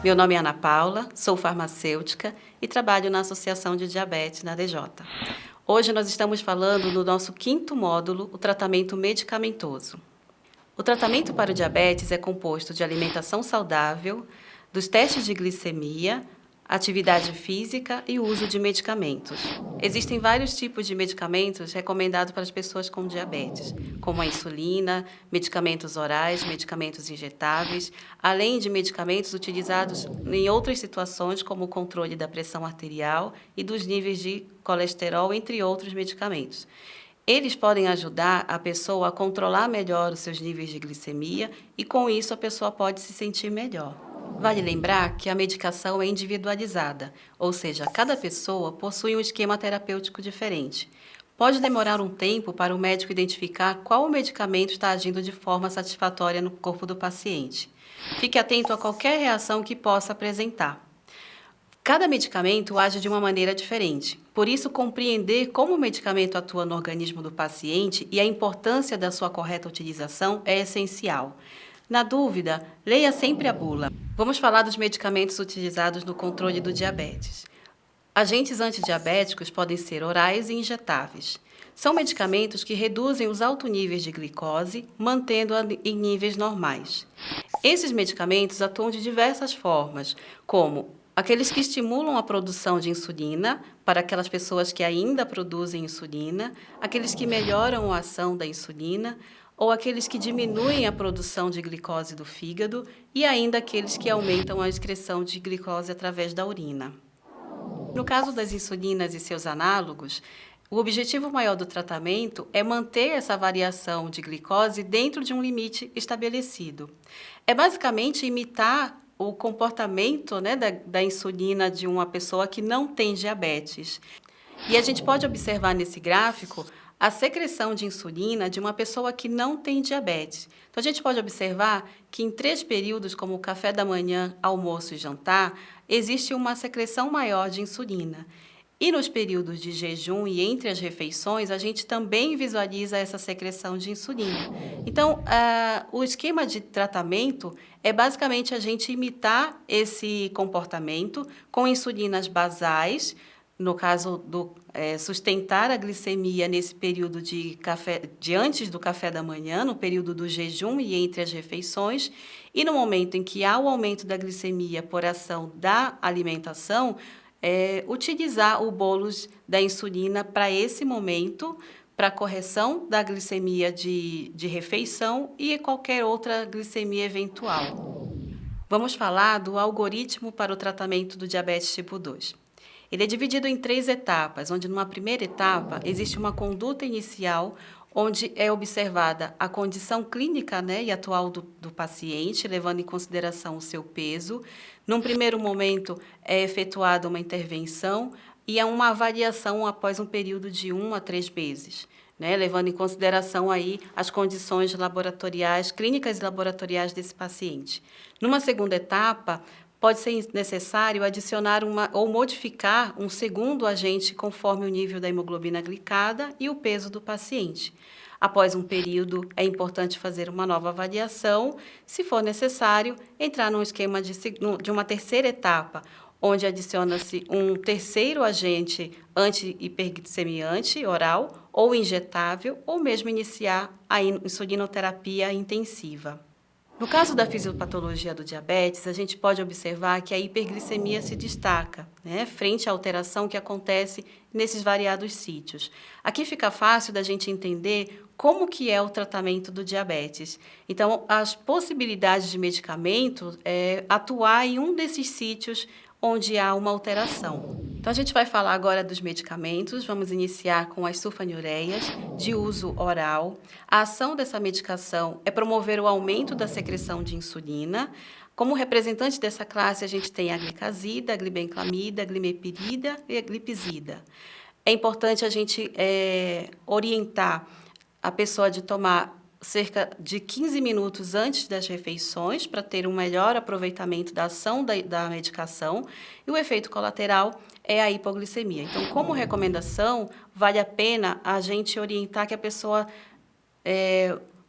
Meu nome é Ana Paula, sou farmacêutica e trabalho na Associação de Diabetes, na DJ. Hoje nós estamos falando no nosso 5º módulo, o tratamento medicamentoso. O tratamento para o diabetes é composto de alimentação saudável, dos testes de glicemia, atividade física e uso de medicamentos. Existem vários tipos de medicamentos recomendados para as pessoas com diabetes, como a insulina, medicamentos orais, medicamentos injetáveis, além de medicamentos utilizados em outras situações, como o controle da pressão arterial e dos níveis de colesterol, entre outros medicamentos. Eles podem ajudar a pessoa a controlar melhor os seus níveis de glicemia e, com isso, a pessoa pode se sentir melhor. Vale lembrar que a medicação é individualizada, ou seja, cada pessoa possui um esquema terapêutico diferente. Pode demorar um tempo para o médico identificar qual medicamento está agindo de forma satisfatória no corpo do paciente. Fique atento a qualquer reação que possa apresentar. Cada medicamento age de uma maneira diferente. Por isso, compreender como o medicamento atua no organismo do paciente e a importância da sua correta utilização é essencial. Na dúvida, leia sempre a bula. Vamos falar dos medicamentos utilizados no controle do diabetes. Agentes antidiabéticos podem ser orais e injetáveis. São medicamentos que reduzem os altos níveis de glicose, mantendo-a em níveis normais. Esses medicamentos atuam de diversas formas, como aqueles que estimulam a produção de insulina, para aquelas pessoas que ainda produzem insulina, aqueles que melhoram a ação da insulina, ou aqueles que diminuem a produção de glicose do fígado e ainda aqueles que aumentam a excreção de glicose através da urina. No caso das insulinas e seus análogos, o objetivo maior do tratamento é manter essa variação de glicose dentro de um limite estabelecido. É basicamente imitar o comportamento, da insulina de uma pessoa que não tem diabetes. E a gente pode observar nesse gráfico a secreção de insulina de uma pessoa que não tem diabetes. Então, a gente pode observar que em 3 períodos, como o café da manhã, almoço e jantar, existe uma secreção maior de insulina. E nos períodos de jejum e entre as refeições, a gente também visualiza essa secreção de insulina. Então, o esquema de tratamento é basicamente a gente imitar esse comportamento com insulinas basais, no caso do sustentar a glicemia nesse período de antes do café da manhã, no período do jejum e entre as refeições, e no momento em que há o aumento da glicemia por ação da alimentação, utilizar o bolus da insulina para esse momento, para correção da glicemia de refeição e qualquer outra glicemia eventual. Vamos falar do algoritmo para o tratamento do diabetes tipo 2. Ele é dividido em 3 etapas, onde numa primeira etapa existe uma conduta inicial, onde é observada a condição clínica e atual do paciente, levando em consideração o seu peso. Num primeiro momento é efetuada uma intervenção e é uma avaliação após um período de 1 a 3 meses, levando em consideração aí as condições laboratoriais, clínicas e laboratoriais desse paciente. Numa segunda etapa, pode ser necessário adicionar ou modificar um segundo agente conforme o nível da hemoglobina glicada e o peso do paciente. Após um período, é importante fazer uma nova avaliação, se for necessário, entrar num esquema de uma terceira etapa, onde adiciona-se um terceiro agente anti-hiperglicemiante oral ou injetável, ou mesmo iniciar a insulinoterapia intensiva. No caso da fisiopatologia do diabetes, a gente pode observar que a hiperglicemia se destaca, frente à alteração que acontece nesses variados sítios. Aqui fica fácil da gente entender como que é o tratamento do diabetes. Então, as possibilidades de medicamento é atuar em um desses sítios onde há uma alteração. Então, a gente vai falar agora dos medicamentos. Vamos iniciar com as sulfonilureias de uso oral. A ação dessa medicação é promover o aumento da secreção de insulina. Como representante dessa classe, a gente tem a glicazida, a glibenclamida, a glimepirida e a glipizida. É importante a gente orientar a pessoa de tomar cerca de 15 minutos antes das refeições para ter um melhor aproveitamento da ação da medicação, e o efeito colateral é a hipoglicemia. Então, como recomendação, vale a pena a gente orientar que a pessoa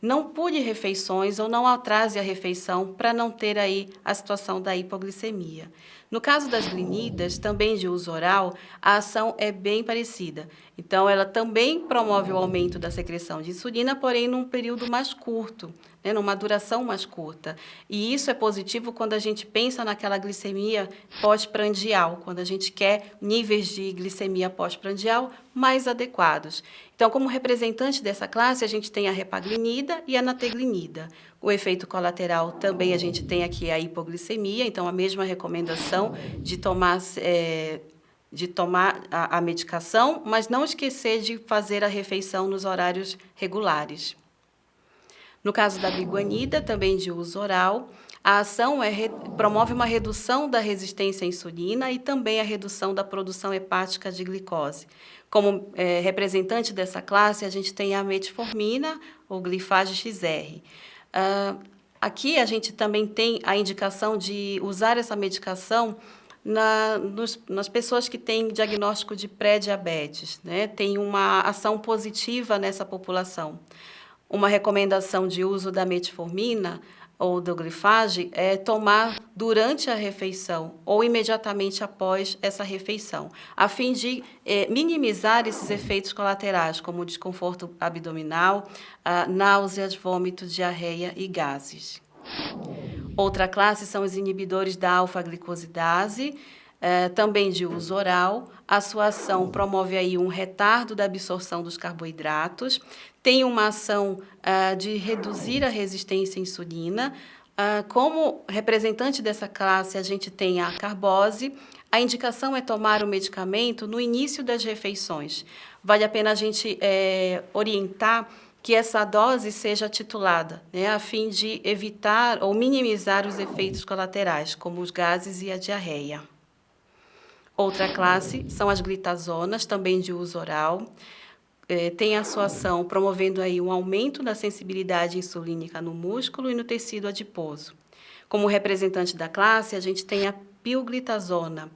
não pule refeições ou não atrase a refeição para não ter aí a situação da hipoglicemia. No caso das glinidas, também de uso oral, a ação é bem parecida. Então, ela também promove o aumento da secreção de insulina, porém num período mais curto, né, numa duração mais curta. E isso é positivo quando a gente pensa naquela glicemia pós-prandial, quando a gente quer níveis de glicemia pós-prandial mais adequados. Então, como representante dessa classe, a gente tem a repaglinida e a nateglinida. O efeito colateral também a gente tem aqui a hipoglicemia, então a mesma recomendação de tomar a medicação, mas não esquecer de fazer a refeição nos horários regulares. No caso da biguanida, também de uso oral, a ação promove uma redução da resistência à insulina e também a redução da produção hepática de glicose. Como representante dessa classe, a gente tem a metformina, ou Glifage XR. Aqui a gente também tem a indicação de usar essa medicação nas pessoas que têm diagnóstico de pré-diabetes, né? Tem uma ação positiva nessa população. Uma recomendação de uso da metformina ou do Glifage é tomar durante a refeição ou imediatamente após essa refeição, a fim de minimizar esses efeitos colaterais, como desconforto abdominal, náuseas, vômitos, diarreia e gases. Outra classe são os inibidores da alfa-glicosidase, também de uso oral. A sua ação promove aí um retardo da absorção dos carboidratos, tem uma ação de reduzir a resistência à insulina. Como representante dessa classe, a gente tem a carbose. A indicação é tomar o medicamento no início das refeições. Vale a pena a gente orientar que essa dose seja titulada, né, a fim de evitar ou minimizar os efeitos colaterais, como os gases e a diarreia. Outra classe são as glitazonas, também de uso oral. Tem a sua ação promovendo aí um aumento da sensibilidade insulínica no músculo e no tecido adiposo. Como representante da classe, a gente tem a pioglitazona.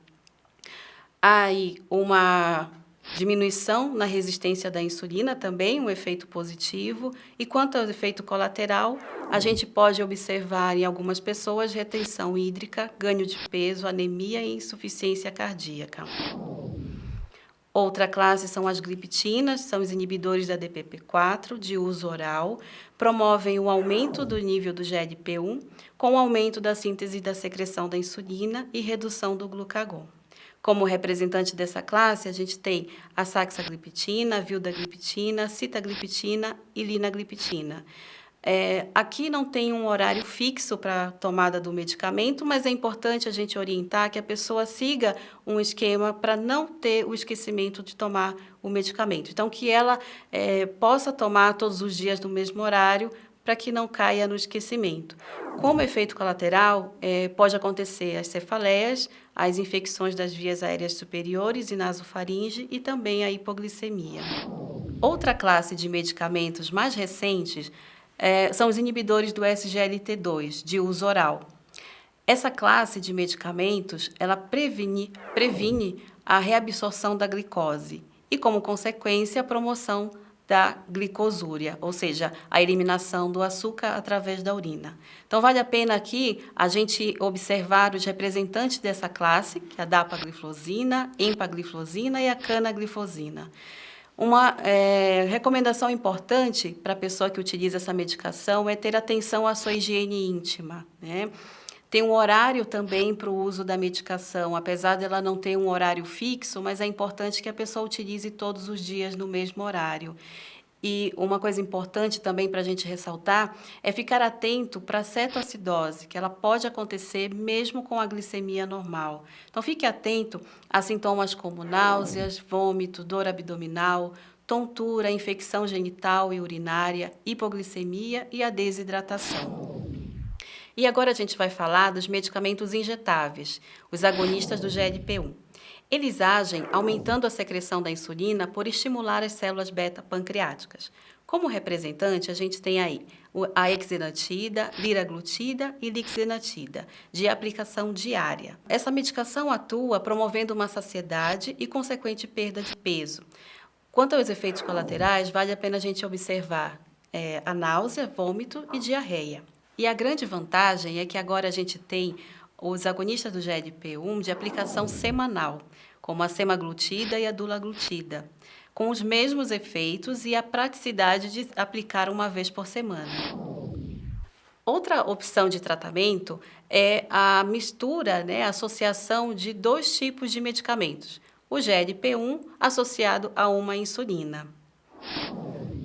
Há aí uma diminuição na resistência da insulina também, um efeito positivo. E quanto ao efeito colateral, a gente pode observar em algumas pessoas retenção hídrica, ganho de peso, anemia e insuficiência cardíaca. Outra classe são as gliptinas, são os inibidores da DPP-4, de uso oral, promovem o aumento do nível do GLP-1, com o aumento da síntese da secreção da insulina e redução do glucagon. Como representante dessa classe, a gente tem a saxagliptina, a vildagliptina, sitagliptina e linagliptina. Aqui não tem um horário fixo para a tomada do medicamento, mas é importante a gente orientar que a pessoa siga um esquema para não ter o esquecimento de tomar o medicamento. Então, que ela possa tomar todos os dias no mesmo horário, para que não caia no esquecimento. Como efeito colateral, pode acontecer as cefaleias, as infecções das vias aéreas superiores e nasofaringe e também a hipoglicemia. Outra classe de medicamentos mais recentes são os inibidores do SGLT2, de uso oral. Essa classe de medicamentos, ela previne a reabsorção da glicose e, como consequência, a promoção da glicosúria, ou seja, a eliminação do açúcar através da urina. Então, vale a pena aqui a gente observar os representantes dessa classe, que é a dapagliflozina, empagliflozina e a canaglifosina. Uma recomendação importante para a pessoa que utiliza essa medicação é ter atenção à sua higiene íntima, né? Tem um horário também para o uso da medicação, apesar dela não ter um horário fixo, mas é importante que a pessoa utilize todos os dias no mesmo horário. E uma coisa importante também para a gente ressaltar é ficar atento para a cetoacidose, que ela pode acontecer mesmo com a glicemia normal. Então, fique atento a sintomas como náuseas, vômito, dor abdominal, tontura, infecção genital e urinária, hipoglicemia e a desidratação. E agora a gente vai falar dos medicamentos injetáveis, os agonistas do GLP-1. Eles agem aumentando a secreção da insulina por estimular as células beta-pancreáticas. Como representante, a gente tem aí a exenatida, liraglutida e lixenatida, de aplicação diária. Essa medicação atua promovendo uma saciedade e consequente perda de peso. Quanto aos efeitos colaterais, vale a pena a gente observar a náusea, vômito e diarreia. E a grande vantagem é que agora a gente tem os agonistas do GLP-1 de aplicação semanal, como a semaglutida e a dulaglutida, com os mesmos efeitos e a praticidade de aplicar uma vez por semana. Outra opção de tratamento é a mistura, a associação de 2 tipos de medicamentos, o GLP-1 associado a uma insulina.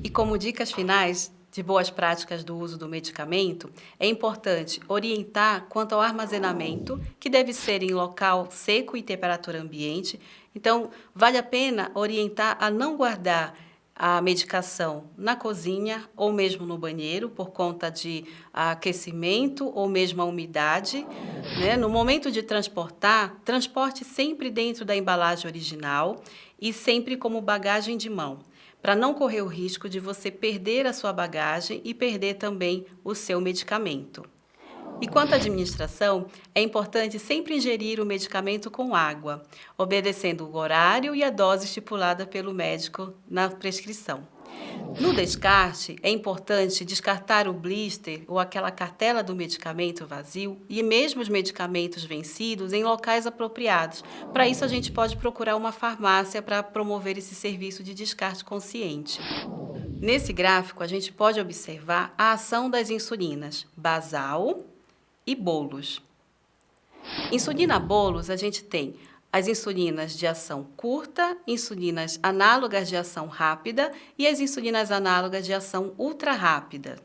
E como dicas finais de boas práticas do uso do medicamento, é importante orientar quanto ao armazenamento, que deve ser em local seco e temperatura ambiente. Então, vale a pena orientar a não guardar a medicação na cozinha ou mesmo no banheiro, por conta de aquecimento ou mesmo a umidade. No momento de transportar, transporte sempre dentro da embalagem original e sempre como bagagem de mão, para não correr o risco de você perder a sua bagagem e perder também o seu medicamento. E quanto à administração, é importante sempre ingerir o medicamento com água, obedecendo o horário e a dose estipulada pelo médico na prescrição. No descarte, é importante descartar o blister ou aquela cartela do medicamento vazio e mesmo os medicamentos vencidos em locais apropriados. Para isso, a gente pode procurar uma farmácia para promover esse serviço de descarte consciente. Nesse gráfico, a gente pode observar a ação das insulinas basal e bolos. Insulina bolos, a gente tem as insulinas de ação curta, insulinas análogas de ação rápida e as insulinas análogas de ação ultra rápida.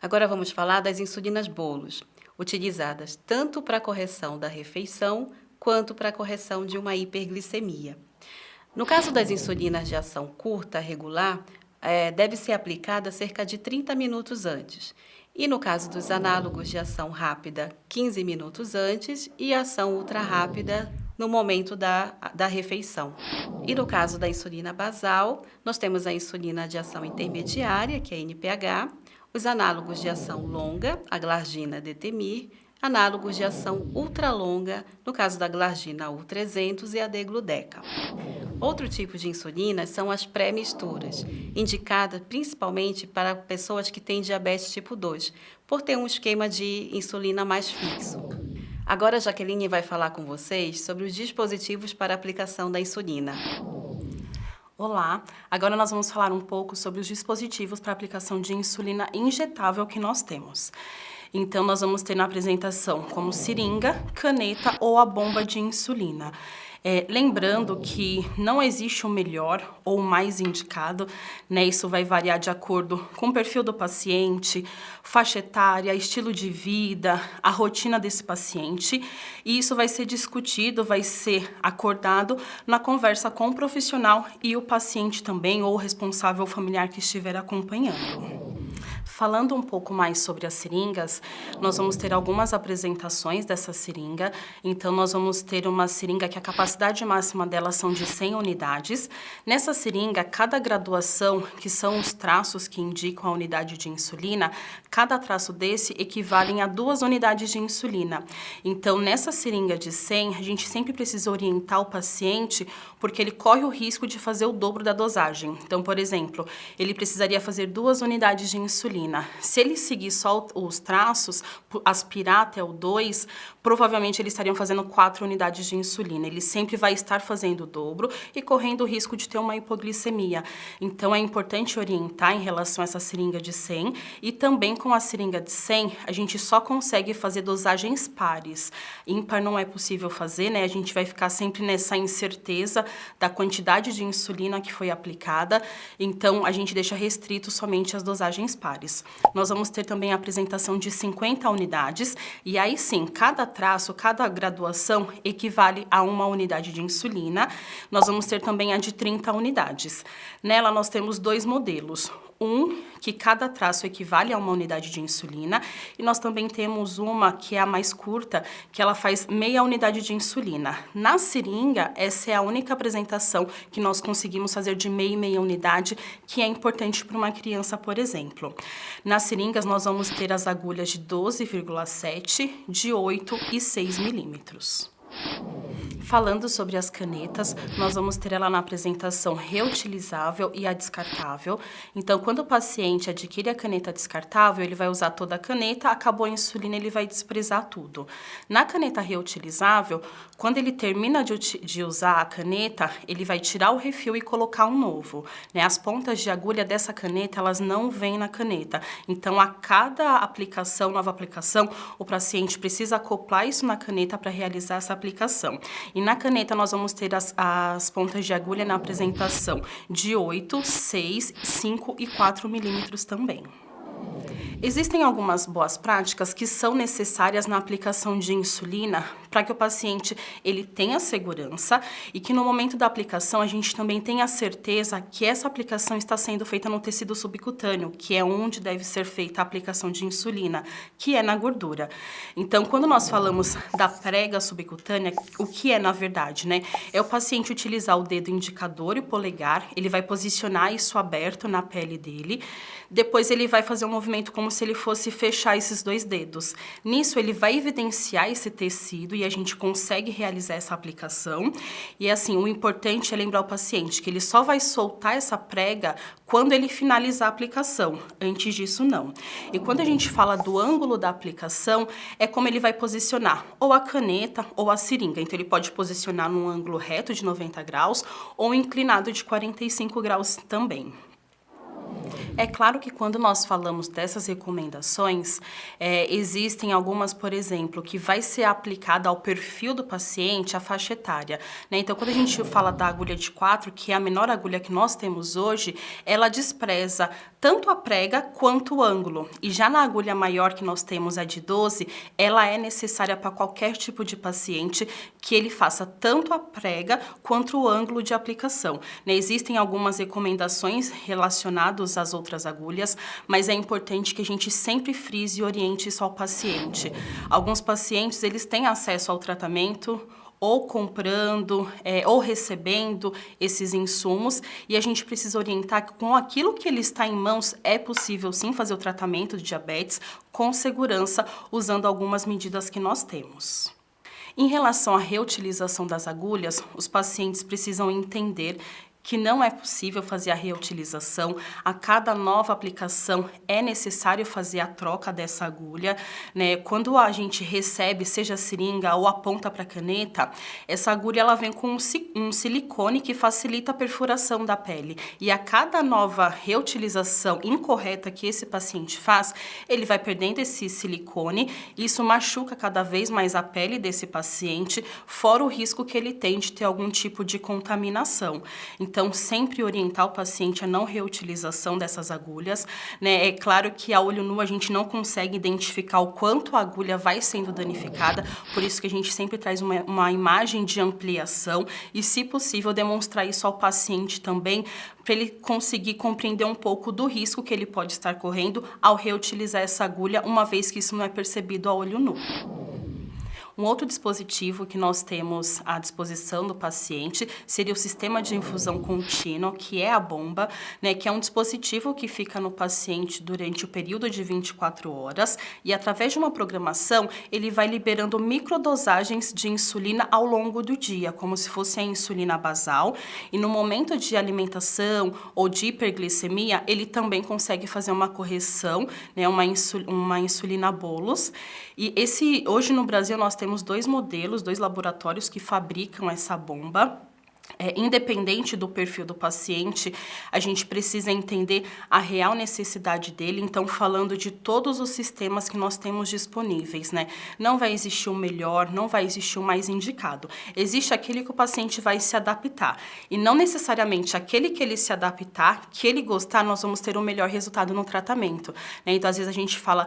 Agora vamos falar das insulinas bolos, utilizadas tanto para a correção da refeição quanto para a correção de uma hiperglicemia. No caso das insulinas de ação curta regular, deve ser aplicada cerca de 30 minutos antes. E no caso dos análogos de ação rápida, 15 minutos antes e ação ultra rápida no momento da refeição. E no caso da insulina basal, nós temos a insulina de ação intermediária, que é a NPH, os análogos de ação longa, a glargina detemir, análogos de ação ultralonga, no caso da glargina U300 e a degludeca. Outro tipo de insulina são as pré-misturas, indicadas principalmente para pessoas que têm diabetes tipo 2, por ter um esquema de insulina mais fixo. Agora a Jaqueline vai falar com vocês sobre os dispositivos para aplicação da insulina. Olá, agora nós vamos falar um pouco sobre os dispositivos para aplicação de insulina injetável que nós temos. Então, nós vamos ter na apresentação como seringa, caneta ou a bomba de insulina. Lembrando que não existe o melhor ou o mais indicado, Isso vai variar de acordo com o perfil do paciente, faixa etária, estilo de vida, a rotina desse paciente. E isso vai ser discutido, vai ser acordado na conversa com o profissional e o paciente também, ou o responsável familiar que estiver acompanhando. Falando um pouco mais sobre as seringas, nós vamos ter algumas apresentações dessa seringa. Então, nós vamos ter uma seringa que a capacidade máxima dela são de 100 unidades. Nessa seringa, cada graduação, que são os traços que indicam a unidade de insulina, cada traço desse equivale a 2 unidades de insulina. Então, nessa seringa de 100, a gente sempre precisa orientar o paciente, porque ele corre o risco de fazer o dobro da dosagem. Então, por exemplo, ele precisaria fazer 2 unidades de insulina. Se ele seguir só os traços, aspirar até o 2, provavelmente eles estariam fazendo 4 unidades de insulina. Ele sempre vai estar fazendo o dobro e correndo o risco de ter uma hipoglicemia. Então, é importante orientar em relação a essa seringa de 100 e também com a seringa de 100, a gente só consegue fazer dosagens pares. Ímpar não é possível fazer, A gente vai ficar sempre nessa incerteza da quantidade de insulina que foi aplicada. Então, a gente deixa restrito somente as dosagens pares. Nós vamos ter também a apresentação de 50 unidades e aí sim, cada traço, cada graduação equivale a 1 unidade de insulina. Nós vamos ter também a de 30 unidades. Nela nós temos 2 modelos. Que cada traço equivale a 1 unidade de insulina, e nós também temos uma que é a mais curta, que ela faz meia unidade de insulina. Na seringa, essa é a única apresentação que nós conseguimos fazer de meia e meia unidade, que é importante para uma criança, por exemplo. Nas seringas, nós vamos ter as agulhas de 12,7, de 8 e 6 milímetros. Falando sobre as canetas, nós vamos ter ela na apresentação reutilizável e a descartável. Então, quando o paciente adquire a caneta descartável, ele vai usar toda a caneta, acabou a insulina, ele vai desprezar tudo. Na caneta reutilizável, quando ele termina de usar a caneta, ele vai tirar o refil e colocar um novo, né? As pontas de agulha dessa caneta, elas não vêm na caneta. Então, a cada aplicação, nova aplicação, o paciente precisa acoplar isso na caneta para realizar essa aplicação. E na caneta nós vamos ter as pontas de agulha na apresentação de 8, 6, 5 e 4 milímetros também. Existem algumas boas práticas que são necessárias na aplicação de insulina para que o paciente ele tenha segurança e que no momento da aplicação a gente também tenha certeza que essa aplicação está sendo feita no tecido subcutâneo, que é onde deve ser feita a aplicação de insulina, que é na gordura. Então, quando nós falamos da prega subcutânea, o que é na verdade, né? É o paciente utilizar o dedo indicador e o polegar, ele vai posicionar isso aberto na pele dele, depois ele vai fazer um movimento como se ele fosse fechar esses dois dedos. Nisso, ele vai evidenciar esse tecido e a gente consegue realizar essa aplicação. E assim, o importante é lembrar o paciente que ele só vai soltar essa prega quando ele finalizar a aplicação. Antes disso, não. E quando a gente fala do ângulo da aplicação, é como ele vai posicionar ou a caneta ou a seringa. Então, ele pode posicionar num ângulo reto de 90 graus ou inclinado de 45 graus também. É claro que quando nós falamos dessas recomendações, existem algumas, por exemplo, que vai ser aplicada ao perfil do paciente, a faixa etária, né? Então, quando a gente fala da agulha de 4, que é a menor agulha que nós temos hoje, ela despreza tanto a prega quanto o ângulo. E já na agulha maior que nós temos, a de 12, ela é necessária para qualquer tipo de paciente que ele faça tanto a prega quanto o ângulo de aplicação, né? Existem algumas recomendações relacionadas às outras agulhas, mas é importante que a gente sempre frise e oriente isso ao paciente. Alguns pacientes, eles têm acesso ao tratamento ou comprando, ou recebendo esses insumos, e a gente precisa orientar que com aquilo que ele está em mãos, é possível sim fazer o tratamento de diabetes com segurança, usando algumas medidas que nós temos. Em relação à reutilização das agulhas, os pacientes precisam entender que não é possível fazer a reutilização. A cada nova aplicação é necessário fazer a troca dessa agulha, né? Quando a gente recebe, seja a seringa ou aponta para a caneta, essa agulha ela vem com um silicone que facilita a perfuração da pele. E a cada nova reutilização incorreta que esse paciente faz, ele vai perdendo esse silicone, isso machuca cada vez mais a pele desse paciente, fora o risco que ele tem de ter algum tipo de contaminação. Então, sempre orientar o paciente a não reutilização dessas agulhas, né? É claro que a olho nu a gente não consegue identificar o quanto a agulha vai sendo danificada, por isso que a gente sempre traz uma imagem de ampliação e, se possível, demonstrar isso ao paciente também, para ele conseguir compreender um pouco do risco que ele pode estar correndo ao reutilizar essa agulha, uma vez que isso não é percebido a olho nu. Um outro dispositivo que nós temos à disposição do paciente seria o sistema de infusão contínua, que é a bomba, né, que é um dispositivo que fica no paciente durante o período de 24 horas e, através de uma programação, ele vai liberando microdosagens de insulina ao longo do dia, como se fosse a insulina basal, e no momento de alimentação ou de hiperglicemia, ele também consegue fazer uma correção, né, uma insulina bolus. E hoje no Brasil nós temos dois modelos, dois laboratórios que fabricam essa bomba. Independente do perfil do paciente, a gente precisa entender a real necessidade dele. Então, falando de todos os sistemas que nós temos disponíveis, né? Não vai existir o melhor, não vai existir o mais indicado. Existe aquele que o paciente vai se adaptar. E não necessariamente aquele que ele se adaptar, que ele gostar, nós vamos ter o melhor resultado no tratamento, né? Então, às vezes a gente fala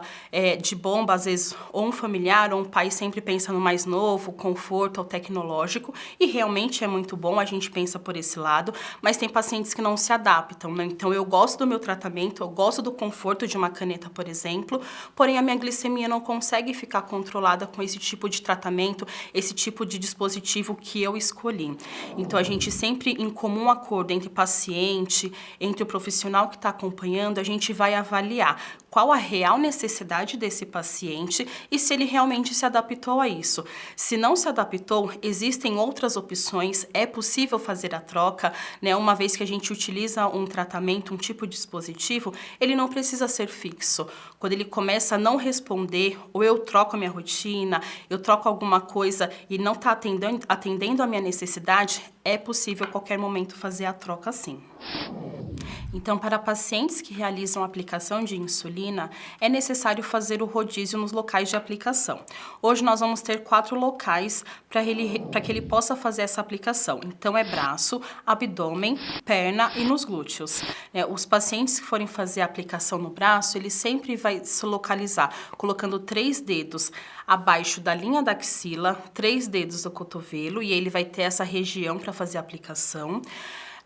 de bomba, às vezes ou um familiar ou um pai sempre pensa no mais novo, conforto ou tecnológico, e realmente é muito bom. A gente pensa por esse lado, mas tem pacientes que não se adaptam, né? Então eu gosto do meu tratamento, eu gosto do conforto de uma caneta, por exemplo, porém a minha glicemia não consegue ficar controlada com esse tipo de tratamento, esse tipo de dispositivo que eu escolhi. Então a gente sempre, em comum acordo entre paciente, entre o profissional que está acompanhando, a gente vai avaliar qual a real necessidade desse paciente e se ele realmente se adaptou a isso. Se não se adaptou, existem outras opções, é possível fazer a troca, né? Uma vez que a gente utiliza um tratamento, um tipo de dispositivo, ele não precisa ser fixo. Quando ele começa a não responder, ou eu troco a minha rotina, eu troco alguma coisa e não está atendendo a minha necessidade, é possível a qualquer momento fazer a troca sim. Então, para pacientes que realizam aplicação de insulina, é necessário fazer o rodízio nos locais de aplicação. Hoje nós vamos ter 4 locais para que ele possa fazer essa aplicação. Então, é braço, abdômen, perna e nos glúteos. Os pacientes que forem fazer a aplicação no braço, ele sempre vai se localizar colocando 3 dedos abaixo da linha da axila, 3 dedos do cotovelo, e ele vai ter essa região para fazer a aplicação.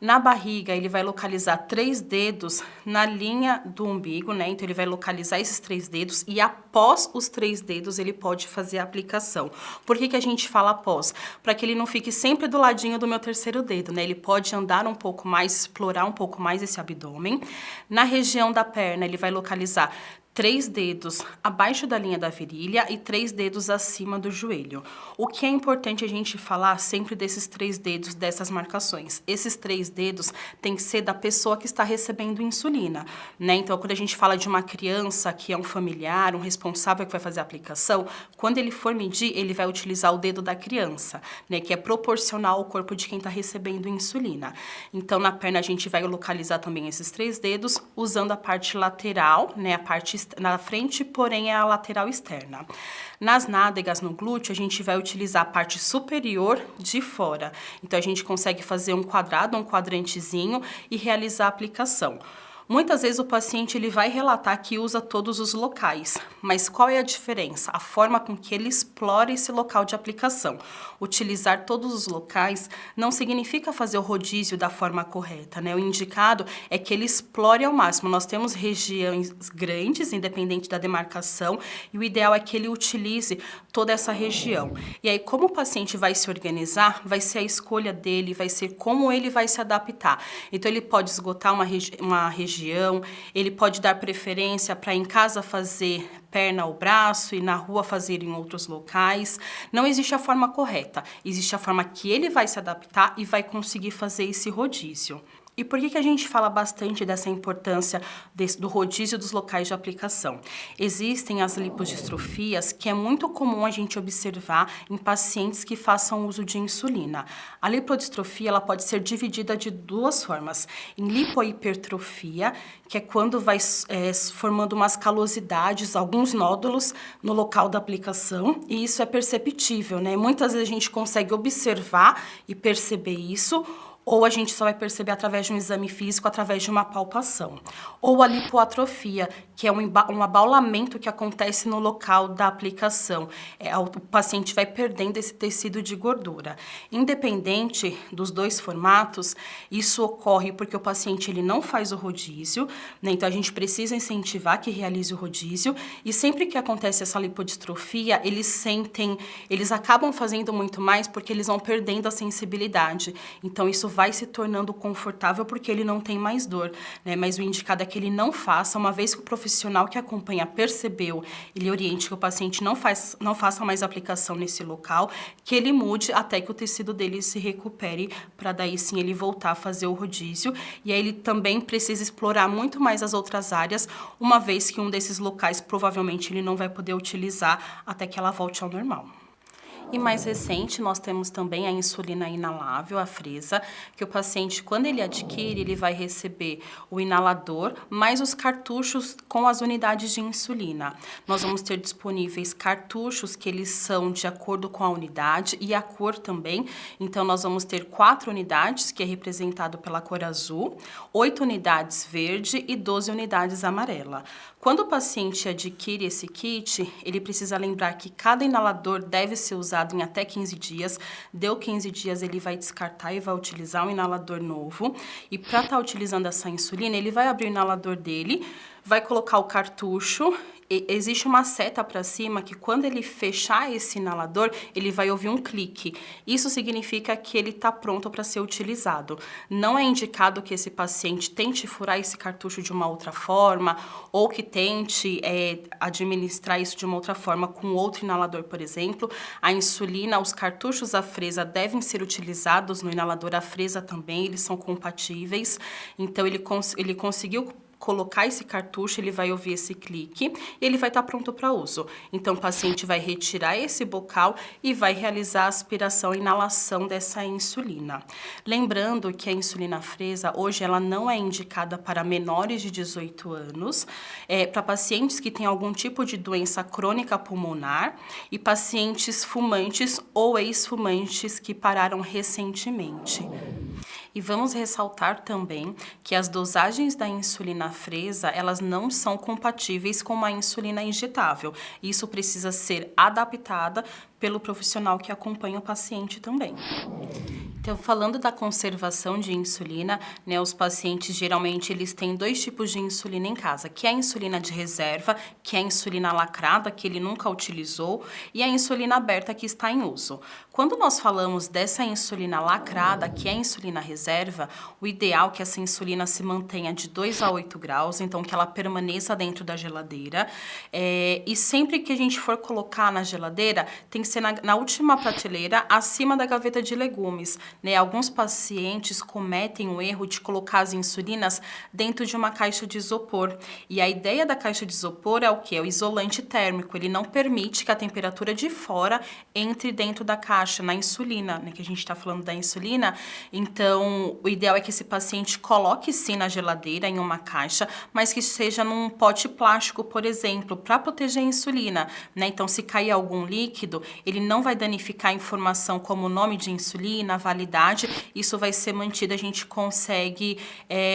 Na barriga, ele vai localizar 3 dedos na linha do umbigo, né? Então, ele vai localizar esses 3 dedos e após os 3 dedos, ele pode fazer a aplicação. Por que a gente fala após? Para que ele não fique sempre do ladinho do meu 3º dedo, né? Ele pode andar um pouco mais, explorar um pouco mais esse abdômen. Na região da perna, ele vai localizar 3 dedos abaixo da linha da virilha e 3 dedos acima do joelho. O que é importante a gente falar sempre desses 3 dedos, dessas marcações. Esses 3 dedos tem que ser da pessoa que está recebendo insulina, né? Então, quando a gente fala de uma criança que é um familiar, um responsável que vai fazer a aplicação, quando ele for medir, ele vai utilizar o dedo da criança, né? Que é proporcional ao corpo de quem está recebendo insulina. Então, na perna a gente vai localizar também esses 3 dedos, usando a parte lateral, né? A parte na frente, porém é a lateral externa. Nas nádegas, no glúteo, a gente vai utilizar a parte superior de fora. Então, a gente consegue fazer um quadrado, um quadrantezinho e realizar a aplicação. Muitas vezes o paciente ele vai relatar que usa todos os locais, mas qual é a diferença? A forma com que ele explora esse local de aplicação. Utilizar todos os locais não significa fazer o rodízio da forma correta, né? O indicado é que ele explore ao máximo. Nós temos regiões grandes, independente da demarcação, e o ideal é que ele utilize toda essa região. E aí, como o paciente vai se organizar, vai ser a escolha dele, vai ser como ele vai se adaptar. Então, ele pode esgotar uma região, ele pode dar preferência para em casa fazer perna ou braço e na rua fazer em outros locais. Não existe a forma correta, existe a forma que ele vai se adaptar e vai conseguir fazer esse rodízio. E por que a gente fala bastante dessa importância do rodízio dos locais de aplicação? Existem as lipodistrofias que é muito comum a gente observar em pacientes que façam uso de insulina. A lipodistrofia ela pode ser dividida de 2 formas. Em lipohipertrofia, que é quando vai formando umas calosidades, alguns nódulos no local da aplicação, e isso é perceptível, né? Muitas vezes a gente consegue observar e perceber isso, ou a gente só vai perceber através de um exame físico, através de uma palpação. Ou a lipoatrofia, que é um abaulamento que acontece no local da aplicação. O paciente vai perdendo esse tecido de gordura. Independente dos 2 formatos, isso ocorre porque o paciente ele não faz o rodízio, né? Então a gente precisa incentivar que realize o rodízio, e sempre que acontece essa lipodistrofia, eles acabam fazendo muito mais porque eles vão perdendo a sensibilidade. Então isso vai se tornando confortável porque ele não tem mais dor, né? Mas o indicado é que ele não faça, uma vez que o profissional que acompanha percebeu, ele oriente que o paciente não faça mais aplicação nesse local, que ele mude até que o tecido dele se recupere, para daí sim ele voltar a fazer o rodízio. E aí ele também precisa explorar muito mais as outras áreas, uma vez que um desses locais provavelmente ele não vai poder utilizar até que ela volte ao normal. E mais recente, nós temos também a insulina inalável, a Fresa, que o paciente, quando ele adquire, ele vai receber o inalador, mais os cartuchos com as unidades de insulina. Nós vamos ter disponíveis cartuchos que eles são de acordo com a unidade e a cor também. Então, nós vamos ter 4 unidades, que é representado pela cor azul, 8 unidades verde e 12 unidades amarela. Quando o paciente adquire esse kit, ele precisa lembrar que cada inalador deve ser usado utilizado em até 15 dias. Deu 15 dias, ele vai descartar e vai utilizar um inalador novo. E para estar utilizando essa insulina, ele vai abrir o inalador dele, vai colocar o cartucho. Existe uma seta para cima que quando ele fechar esse inalador, ele vai ouvir um clique. Isso significa que ele está pronto para ser utilizado. Não é indicado que esse paciente tente furar esse cartucho de uma outra forma ou que tente administrar isso de uma outra forma com outro inalador, por exemplo. A insulina, os cartuchos à fresa devem ser utilizados no inalador à fresa também, eles são compatíveis. Então, ele conseguiu colocar esse cartucho, ele vai ouvir esse clique e ele vai estar pronto para uso. Então, o paciente vai retirar esse bocal e vai realizar a aspiração e inalação dessa insulina. Lembrando que a insulina fresa, hoje, ela não é indicada para menores de 18 anos, para pacientes que têm algum tipo de doença crônica pulmonar e pacientes fumantes ou ex-fumantes que pararam recentemente. E vamos ressaltar também que as dosagens da insulina fresa, elas não são compatíveis com uma insulina injetável. Isso precisa ser adaptada pelo profissional que acompanha o paciente também. Então, falando da conservação de insulina, né, os pacientes geralmente eles têm 2 tipos de insulina em casa, que é a insulina de reserva, que é a insulina lacrada, que ele nunca utilizou, e a insulina aberta, que está em uso. Quando nós falamos dessa insulina lacrada, que é a insulina reserva, o ideal é que essa insulina se mantenha de 2 a 8 graus, então que ela permaneça dentro da geladeira. E sempre que a gente for colocar na geladeira, tem que ser na última prateleira, acima da gaveta de legumes. Né, alguns pacientes cometem o erro de colocar as insulinas dentro de uma caixa de isopor. E a ideia da caixa de isopor é o quê? É o isolante térmico. Ele não permite que a temperatura de fora entre dentro da caixa, na insulina, né, que a gente está falando da insulina. Então, o ideal é que esse paciente coloque sim na geladeira, em uma caixa, mas que seja num pote plástico, por exemplo, para proteger a insulina. Né? Então, se cair algum líquido, ele não vai danificar a informação como o nome de insulina, validade, isso vai ser mantido, a gente consegue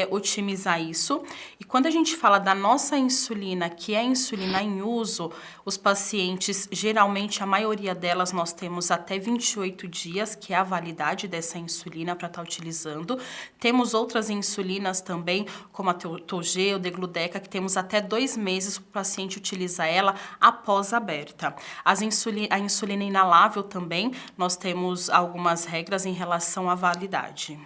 otimizar isso. E quando a gente fala da nossa insulina, que é a insulina em uso, os pacientes, geralmente a maioria delas nós temos até 28 dias, que é a validade dessa insulina para estar utilizando. Temos outras insulinas também, como a Toujeo, Degludeca, que temos até 2 meses para o paciente utilizar ela após aberta. A insulina inalável também, nós temos algumas regras em relação à validade.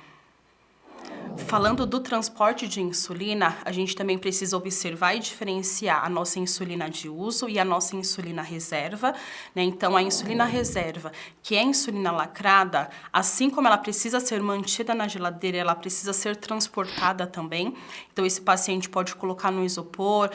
Falando do transporte de insulina, a gente também precisa observar e diferenciar a nossa insulina de uso e a nossa insulina reserva, né? Então, a insulina reserva, que é a insulina lacrada, assim como ela precisa ser mantida na geladeira, ela precisa ser transportada também. Então, esse paciente pode colocar no isopor,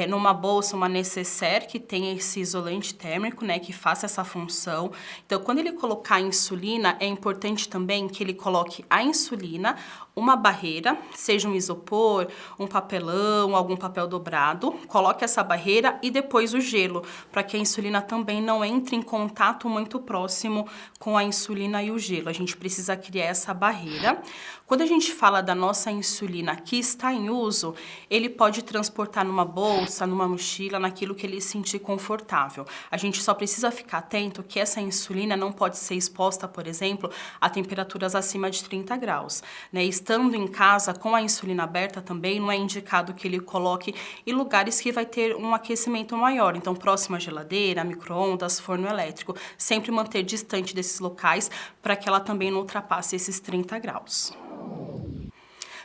numa bolsa, uma nécessaire que tenha esse isolante térmico, né, que faça essa função. Então, quando ele colocar a insulina, é importante também que ele coloque a insulina, uma barreira, seja um isopor, um papelão, algum papel dobrado, coloque essa barreira e depois o gelo, para que a insulina também não entre em contato muito próximo com a insulina e o gelo. A gente precisa criar essa barreira. Quando a gente fala da nossa insulina que está em uso, ele pode transportar numa bolsa, numa mochila, naquilo que ele sentir confortável. A gente só precisa ficar atento que essa insulina não pode ser exposta, por exemplo, a temperaturas acima de 30 graus, né? Estando em casa com a insulina aberta também, não é indicado que ele coloque em lugares que vai ter um aquecimento maior. Então, próximo à geladeira, micro-ondas, forno elétrico. Sempre manter distante desses locais para que ela também não ultrapasse esses 30 graus.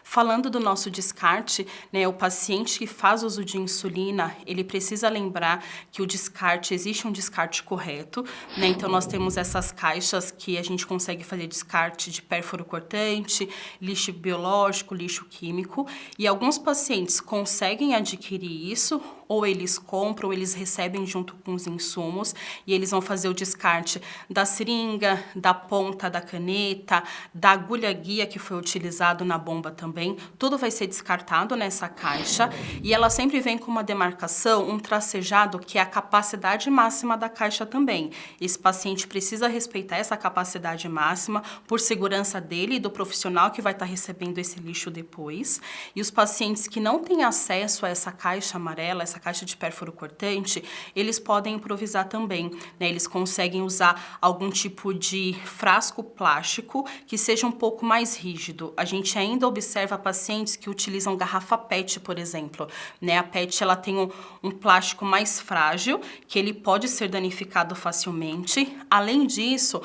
Falando do nosso descarte, né, o paciente que faz uso de insulina, ele precisa lembrar que o descarte, existe um descarte correto, né? Então, nós temos essas caixas que a gente consegue fazer descarte de pérfuro cortante, lixo biológico, lixo químico, e alguns pacientes conseguem adquirir isso, ou eles compram, ou eles recebem junto com os insumos, e eles vão fazer o descarte da seringa, da ponta da caneta, da agulha guia que foi utilizado na bomba também. Tudo vai ser descartado nessa caixa e ela sempre vem com uma demarcação, um tracejado que é a capacidade máxima da caixa também. Esse paciente precisa respeitar essa capacidade máxima por segurança dele e do profissional que vai estar recebendo esse lixo depois. E os pacientes que não têm acesso a essa caixa amarela, essa essa caixa de pérfuro cortante, eles podem improvisar também, né? Eles conseguem usar algum tipo de frasco plástico que seja um pouco mais rígido. A gente ainda observa pacientes que utilizam garrafa PET, por exemplo, né? A PET, ela tem um plástico mais frágil, que ele pode ser danificado facilmente. Além disso,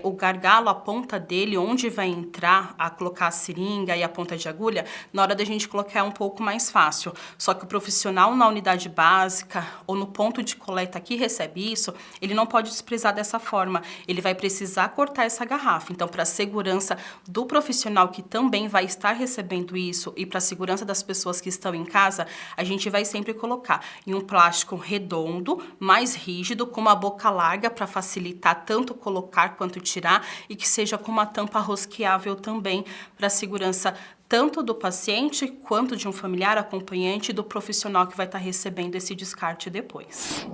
o gargalo, a ponta dele, onde vai entrar a colocar a seringa e a ponta de agulha, na hora da gente colocar é um pouco mais fácil. Só que o profissional na unidade básica ou no ponto de coleta que recebe isso, ele não pode desprezar dessa forma. Ele vai precisar cortar essa garrafa. Então, para a segurança do profissional que também vai estar recebendo isso e para a segurança das pessoas que estão em casa, a gente vai sempre colocar em um plástico redondo, mais rígido, com uma boca larga para facilitar tanto colocar quanto tirar e que seja com uma tampa rosqueável também para a segurança tanto do paciente quanto de um familiar acompanhante e do profissional que vai estar recebendo esse descarte depois.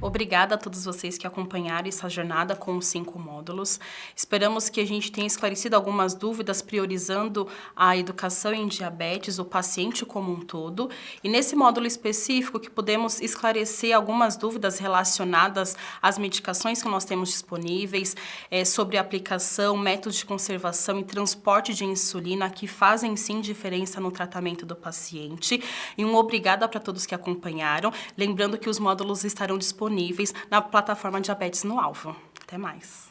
Obrigada a todos vocês que acompanharam essa jornada com os 5 módulos. Esperamos que a gente tenha esclarecido algumas dúvidas, priorizando a educação em diabetes, o paciente como um todo. E nesse módulo específico que podemos esclarecer algumas dúvidas relacionadas às medicações que nós temos disponíveis, sobre a aplicação, métodos de conservação e transporte de insulina que fazem sim diferença no tratamento do paciente. E um obrigada para todos que acompanharam. Lembrando que os módulos estarão disponíveis na plataforma Diabetes no Alvo. Até mais!